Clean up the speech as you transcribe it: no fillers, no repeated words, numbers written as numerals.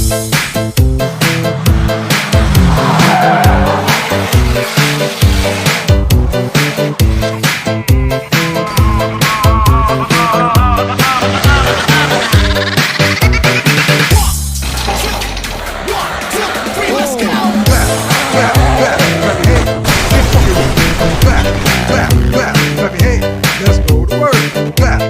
Clap, clap, clap your hands. Let's go to work. Clap,